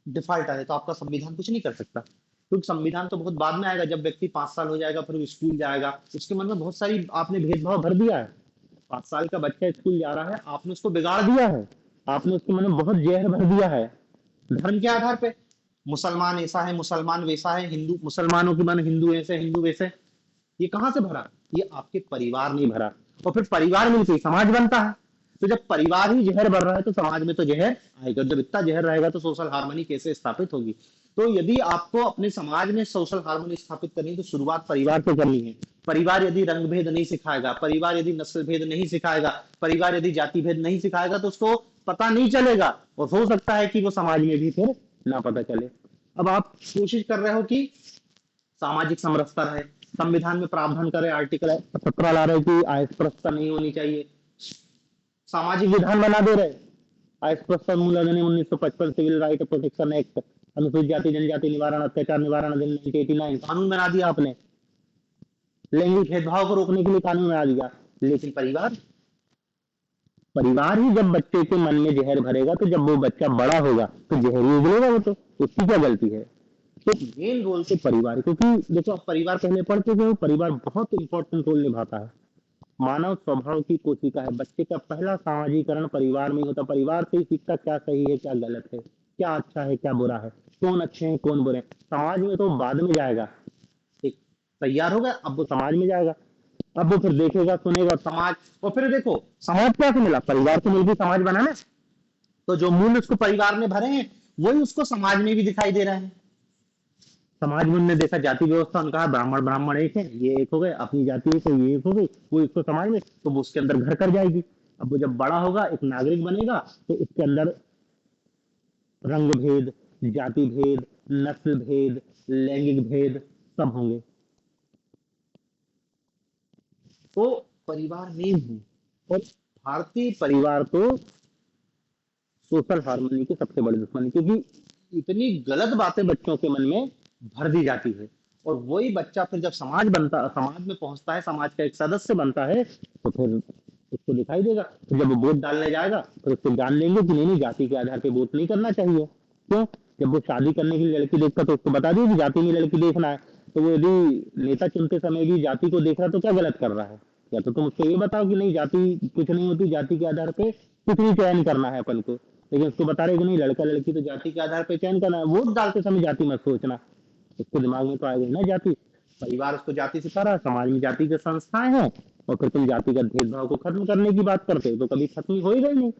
डिफॉल्ट है तो आपका संविधान कुछ नहीं कर सकता, क्योंकि संविधान तो बहुत बाद में आएगा। जब व्यक्ति 5 साल हो जाएगा, फिर वो स्कूल जाएगा, उसके मन में बहुत सारी आपने भेदभाव भर दिया है। 5 साल का बच्चा स्कूल जा रहा है, आपने उसको बिगाड़ दिया है, आपने उसके मन में बहुत जहर भर दिया है। धर्म के आधार पे मुसलमान ऐसा है, मुसलमान वैसा है, हिंदू, मुसलमानों की मन हिंदू ऐसे, हिंदू वैसे। ये कहां से भरा? ये आपके परिवार नहीं भरा। और फिर परिवार मिलकर ही समाज बनता है। तो जब परिवार ही जहर भर रहा है तो समाज में तो जहर आएगा। जब इतना जहर रहेगा तो सोशल हार्मनी कैसे स्थापित होगी? तो यदि आपको अपने समाज में सोशल हार्मनी स्थापित करनी है तो शुरुआत परिवार से करनी है। परिवार यदि रंग भेद नहीं सिखाएगा, परिवार यदि नस्ल भेद नहीं सिखाएगा, परिवार यदि जाति भेद नहीं सिखाएगा तो उसको पता नहीं चलेगा। और हो सकता है कि वो समाज में भी फिर ना पता चले। अब आप कोशिश कर रहे हो कि सामाजिक समरसता रहे, संविधान में प्रावधान करे, आर्टिकल 17 ला रहे कि अस्पृश्यता नहीं होनी चाहिए, सामाजिक विधान बना दे रहे। अस्पृश्यता उन्मूलन अधिनियम 1955, सिविल राइट प्रोटेक्शन एक्ट, अनुसूचित जाति जनजाति निवारण अत्याचार निवारण अधिनियम 1989 कानून बना दिया आपने। लैंगिक भेदभाव को रोकने के लिए कानून बना दिया। लेकिन परिवार, परिवार ही जब बच्चे के मन में जहर भरेगा तो जब वो बच्चा बड़ा होगा तो जहर ही उगलेगा। वो तो उसकी क्या गलती है? तो मेन रोल तो परिवार, क्योंकि देखो आप परिवार पहले पढ़ते थे, परिवार बहुत इंपॉर्टेंट रोल निभाता है। मानव स्वभाव की कोशिका है। बच्चे का पहला सामाजिकरण परिवार में ही होता है। परिवार से ही सीखता क्या सही है क्या गलत है, क्या अच्छा है क्या बुरा है, कौन अच्छे हैं कौन बुरे हैं। समाज में तो बाद में जाएगा। एक तैयार होगा अब वो समाज में जाएगा, अब वो फिर देखेगा सुनेगा समाज। और फिर देखो, समाज क्या से मिला? परिवार से मिलकर समाज बना ना। तो जो मूल्य उसको परिवार ने भरे हैं वही उसको समाज में भी दिखाई दे रहे हैं। समाज में उन्होंने देखा जाति व्यवस्था, उनका ब्राह्मण ब्राह्मण एक है, ये एक हो गए, अपनी जाति है तो ये एक हो गई, वो इसको समाज में, तो वो उसके अंदर घर कर जाएगी। अब वो जब बड़ा होगा, एक नागरिक बनेगा, तो उसके अंदर रंग भेद, जाति भेद, नस्ल भेद, लैंगिक भेद सब होंगे। तो परिवार मेन है। और भारतीय परिवार तो सोशल हार्मनी के सबसे बड़े दुश्मन है, क्योंकि इतनी गलत बातें बच्चों के मन में भर दी जाती है। और वही बच्चा फिर जब समाज में पहुंचता है, समाज का एक सदस्य बनता है, तो फिर उसको दिखाई देगा। फिर जब वो वोट डालने जाएगा, फिर उसको जान लेंगे कि नहीं नहीं, जाति के आधार पे वोट नहीं करना चाहिए। क्यों? जब वो शादी करने के लिए लड़की देखता तो उसको बता दिए कि जाति में लड़की देखना है। तो वो यदि नेता चुनते समय भी जाति को देख रहा है तो क्या गलत कर रहा है? या तो तुम उसको ये बताओ कि नहीं, जाति कुछ नहीं होती, जाति के आधार पे कुछ नहीं चयन करना है अपन को। लेकिन उसको बता रहे कि नहीं, लड़का लड़की तो जाति के आधार पे चयन करना है, वोट डालते समय जाति मत सोचना। उसके दिमाग में तो आएगा ही ना जाति। परिवार उसको जाति सिखा रहा है, समाज में जाति के संस्थाएं हैं, और फिर तुम जातिगत भेदभाव को खत्म करने की बात करते हो तो कभी खत्म होएगा ही नहीं।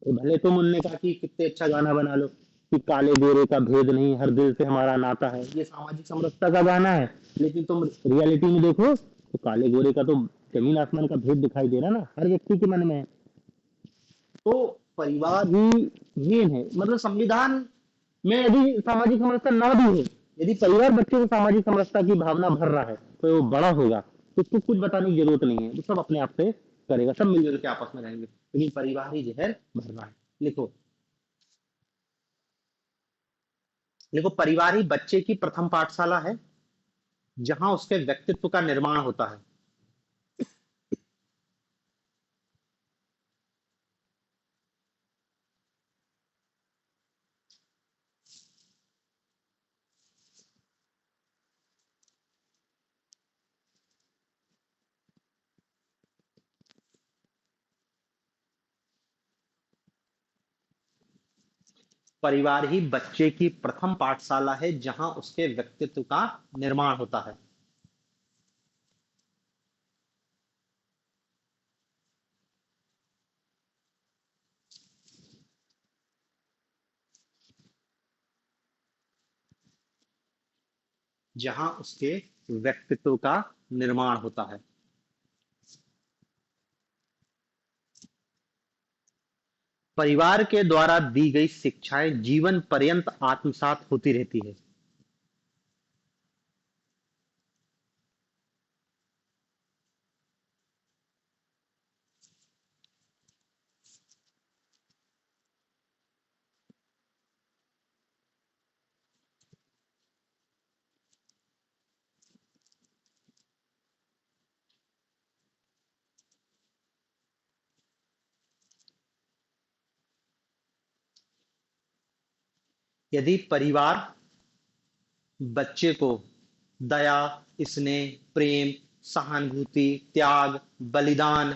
तो भले तुम उनने कहा कि कितने अच्छा गाना बना लो कि काले गोरे का भेद नहीं, हर दिल से हमारा नाता है, ये सामाजिक समरसता का गाना है। लेकिन तुम रियलिटी में देखो तो काले गोरे का तो जमीन आसमान का भेद दिखाई दे रहा है ना, हर व्यक्ति के मन में। तो परिवार ही मेन है। मतलब संविधान में यदि सामाजिक समरसता ना भी हो, यदि परिवार बच्चे को सामाजिक समरसता की भावना भर रहा है, तो वो बड़ा होगा तो उसको कुछ बताने की जरूरत नहीं है, वो सब अपने आप से करेगा, सब मिलजुल के आपस में रहेंगे। लेकिन परिवार ही जहर भर रहा है। लिखो, देखो, परिवार ही बच्चे की प्रथम पाठशाला है, जहां उसके व्यक्तित्व का निर्माण होता है। परिवार ही बच्चे की प्रथम पाठशाला है, जहां उसके व्यक्तित्व का निर्माण होता है। जहां उसके व्यक्तित्व का निर्माण होता है। परिवार के द्वारा दी गई शिक्षाएं जीवन पर्यंत आत्मसात होती रहती है। यदि परिवार बच्चे को दया, स्नेह, प्रेम, सहानुभूति, त्याग, बलिदान,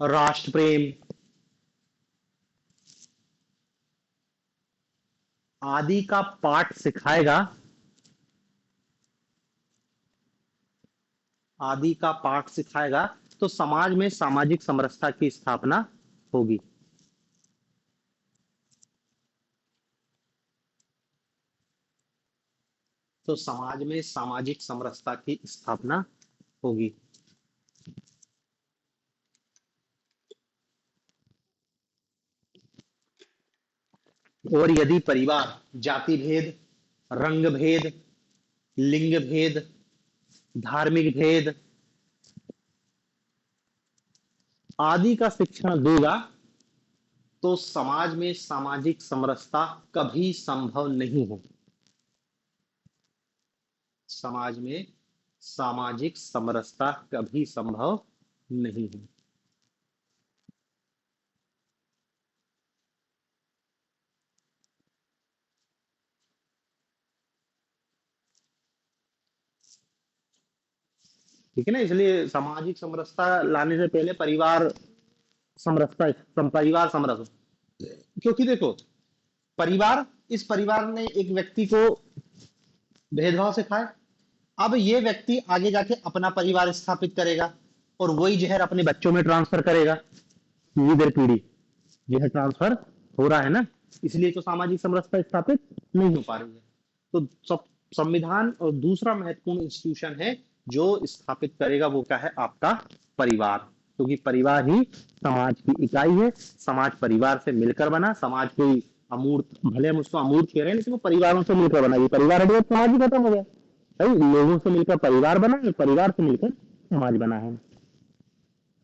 राष्ट्र प्रेम आदि का पाठ सिखाएगा, आदि का पाठ सिखाएगा, तो समाज में सामाजिक समरसता की स्थापना होगी। तो समाज में सामाजिक समरसता की स्थापना होगी। और यदि परिवार जाति भेद, रंग भेद, लिंग भेद, धार्मिक भेद आदि का शिक्षण देगा, तो समाज में सामाजिक समरसता कभी संभव नहीं हो। समाज में सामाजिक समरसता कभी संभव नहीं है। ठीक है ना? इसलिए सामाजिक समरसता लाने से पहले परिवार समरस हो। क्योंकि देखो, इस परिवार ने एक व्यक्ति को भेदभाव सिखाया। अब ये व्यक्ति आगे जाके अपना परिवार स्थापित करेगा, और वही जहर अपने बच्चों में ट्रांसफर करेगा। पीढ़ी दर पीढ़ी यह ट्रांसफर हो रहा है ना, इसलिए तो सामाजिक समरसता स्थापित नहीं हो पा रही है। तो सब संविधान और दूसरा महत्वपूर्ण इंस्टीट्यूशन है जो स्थापित करेगा, वो क्या है? आपका परिवार। क्योंकि परिवार ही समाज की इकाई है। समाज परिवार से मिलकर बना। समाज कोई अमूर्त, भले हम उसको अमूर्त कह रहे हैं, लेकिन वो परिवारों से मिलकर बना। ये परिवार हटे तो समाज ही खत्म हो गया। भाई, लोगों से मिलकर परिवार बना है, परिवार से मिलकर समाज बना है।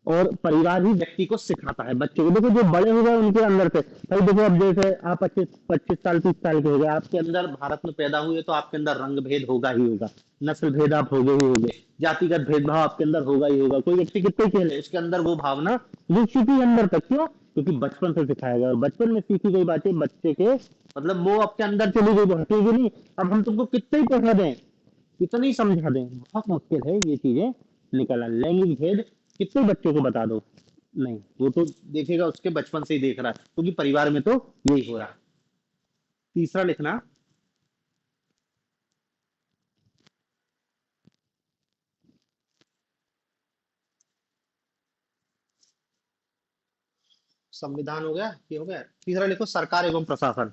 और परिवार ही व्यक्ति को सिखाता है बच्चे को। देखो जो बड़े हो गए उनके अंदर से भाई, देखो अब जैसे आप 25 25 साल 30 साल के हो गए, आपके अंदर भारत में पैदा हुए तो आपके अंदर रंग भेद होगा ही होगा, नस्ल भेद आप होगे ही होगे, जातिगत भेदभाव आपके अंदर होगा ही होगा। कोई व्यक्ति कितने खेले उसके अंदर वो भावना विकसित ही अंदर तक, क्यों? क्योंकि बचपन से सिखाया गया, और बचपन में सीखी गई बातें बच्चे के मतलब वो आपके अंदर चली गई, वो हटेगी नहीं। अब हम तुमको कितने ही पढ़ा दें, कितना ही समझा दें, बहुत मुश्किल है ये चीजें निकलना। लैंगिक भेद कितने बच्चों को बता दो, नहीं, वो तो देखेगा उसके बचपन से ही देख रहा है, क्योंकि परिवार में तो यही हो रहा है। तीसरा लिखना, संविधान हो गया, ये हो गया। तीसरा लिखो, सरकार एवं प्रशासन।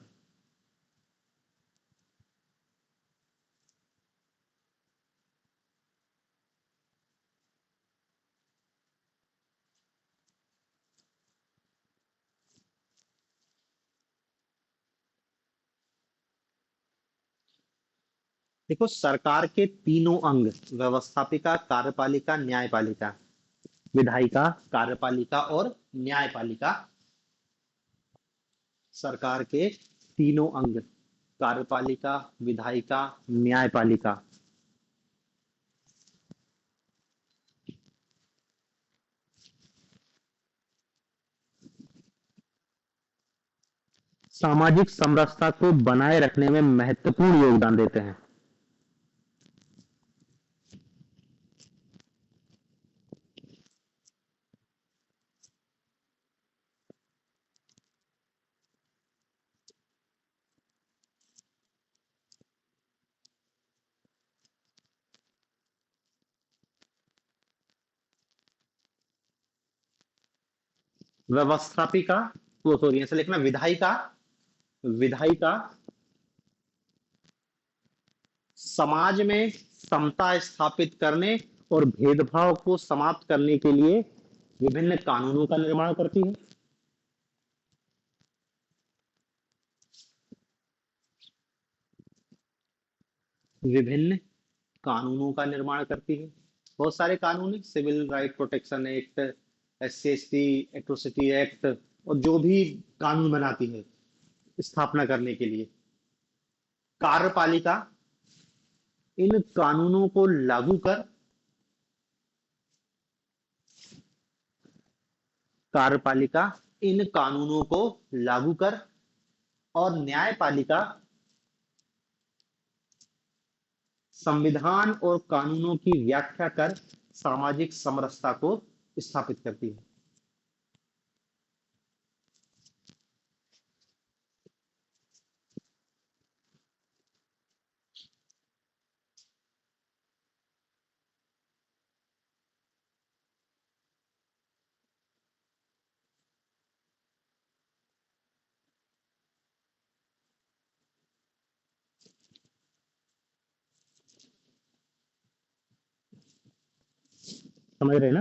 देखो सरकार के तीनों अंग, व्यवस्थापिका, कार्यपालिका, न्यायपालिका, विधायिका, कार्यपालिका और न्यायपालिका, सरकार के तीनों अंग, कार्यपालिका, विधायिका, न्यायपालिका, सामाजिक समरसता को बनाए रखने में महत्वपूर्ण योगदान देते हैं। व्यवस्थापिका, वो सॉरी ऐसे लिखना, विधायिका, विधायिका समाज में समता स्थापित करने और भेदभाव को समाप्त करने के लिए विभिन्न कानूनों का निर्माण करती है। विभिन्न कानूनों का निर्माण करती है, बहुत सारे कानून है, civil right protection act, SC ST atrocity act, और जो भी कानून बनाती है स्थापना करने के लिए। कार्यपालिका इन कानूनों को लागू कर, कार्यपालिका इन कानूनों को लागू कर, और न्यायपालिका संविधान और कानूनों की व्याख्या कर सामाजिक समरसता को स्थापित करती है। समझ रहे ना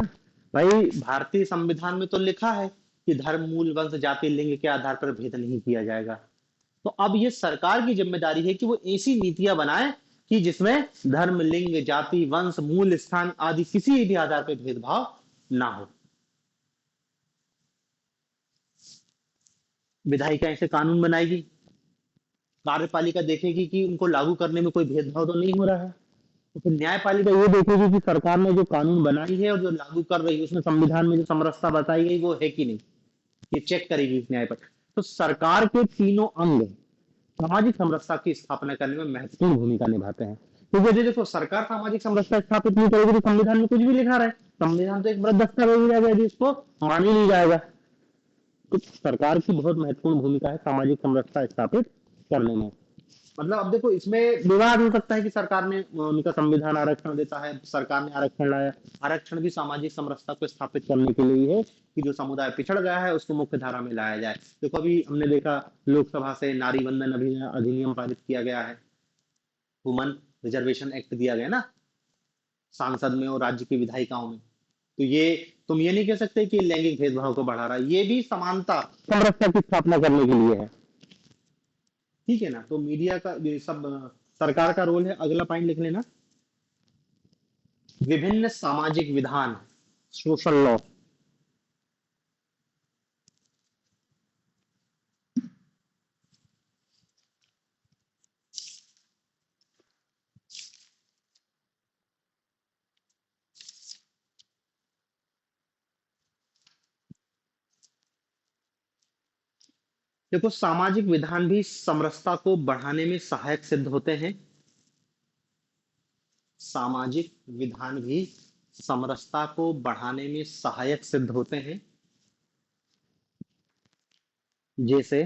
भाई? भारतीय संविधान में तो लिखा है कि धर्म, मूल, वंश, जाति, लिंग के आधार पर भेद नहीं किया जाएगा। तो अब ये सरकार की जिम्मेदारी है कि वो ऐसी नीतियां बनाए कि जिसमें धर्म, लिंग, जाति, वंश, मूल स्थान आदि किसी भी आधार पर भेदभाव ना हो। विधायिका ऐसे कानून बनाएगी, कार्यपालिका देखेगी कि उनको लागू करने में कोई भेदभाव तो नहीं हो रहा है, तो फिर न्यायपालिका ये देखेगी कि सरकार ने जो कानून बनाई है और जो लागू कर रही है उसमें संविधान में जो समरसता बताई गई वो है कि नहीं, ये चेक करेगी न्यायपालिका। तो सरकार के तीनों अंग सामाजिक समरसता की स्थापना करने में महत्वपूर्ण भूमिका निभाते हैं। क्योंकि तो देखो सरकार सामाजिक समरसता स्थापित नहीं करेगी तो संविधान में कुछ भी लिखा रहे, संविधान तो एक बड़ा दस्तावेज हो जाएगा जिसको मान ही नहीं जाएगा। तो सरकार की बहुत महत्वपूर्ण भूमिका है सामाजिक समरसता स्थापित करने में। मतलब अब देखो इसमें विवाद हो सकता है कि सरकार ने उनका संविधान आरक्षण देता है, सरकार ने आरक्षण लाया, आरक्षण भी सामाजिक समरसता को स्थापित करने के लिए है कि जो समुदाय पिछड़ गया है उसको मुख्य धारा में लाया जाए। देखो अभी हमने देखा लोकसभा से नारी बंधन अधिनियम पारित किया गया है, वुमन रिजर्वेशन एक्ट दिया गया ना सांसद में और राज्य की विधायिकाओं में। तो ये तुम ये नहीं कह सकते कि लैंगिक भेदभाव को बढ़ा रहा है, ये भी समानता समरसता की स्थापना करने के लिए है। ठीक है ना? तो मीडिया का ये सब सरकार का रोल है। अगला पॉइंट लिख लेना, विभिन्न सामाजिक विधान, सोशल लॉ। देखो, सामाजिक विधान भी समरसता को बढ़ाने में सहायक सिद्ध होते हैं। सामाजिक विधान भी समरसता को बढ़ाने में सहायक सिद्ध होते हैं। जैसे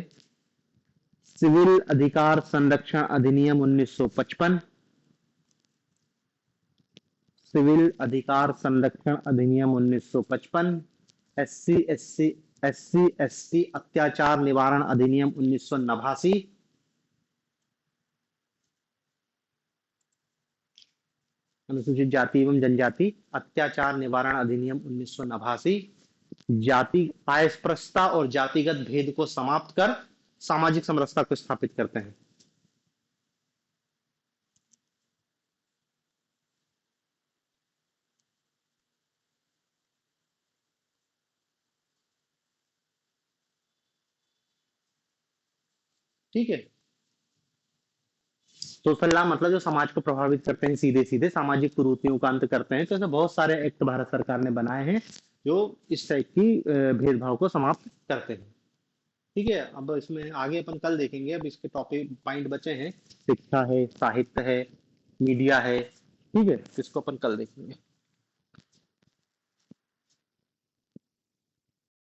सिविल अधिकार संरक्षण अधिनियम 1955, सिविल अधिकार संरक्षण अधिनियम 1955, एससी एसटी अत्याचार निवारण अधिनियम 1989, अनुसूचित जाति एवं जनजाति अत्याचार निवारण अधिनियम 1989 जाति अस्पृश्यता और जातिगत भेद को समाप्त कर सामाजिक समरसता को स्थापित करते हैं। ठीक है। सोशल लॉ मतलब जो समाज को प्रभावित करते हैं, सीधे सीधे सामाजिक कुरीतियों का अंत करते हैं। तो ऐसे बहुत सारे एक्ट भारत सरकार ने बनाए हैं जो इस टाइप की भेदभाव को समाप्त करते हैं। ठीक है, अब इसमें आगे अपन कल देखेंगे। अब इसके टॉपिक पॉइंट बचे हैं, शिक्षा है, साहित्य है, मीडिया है। ठीक है, इसको अपन कल देखेंगे।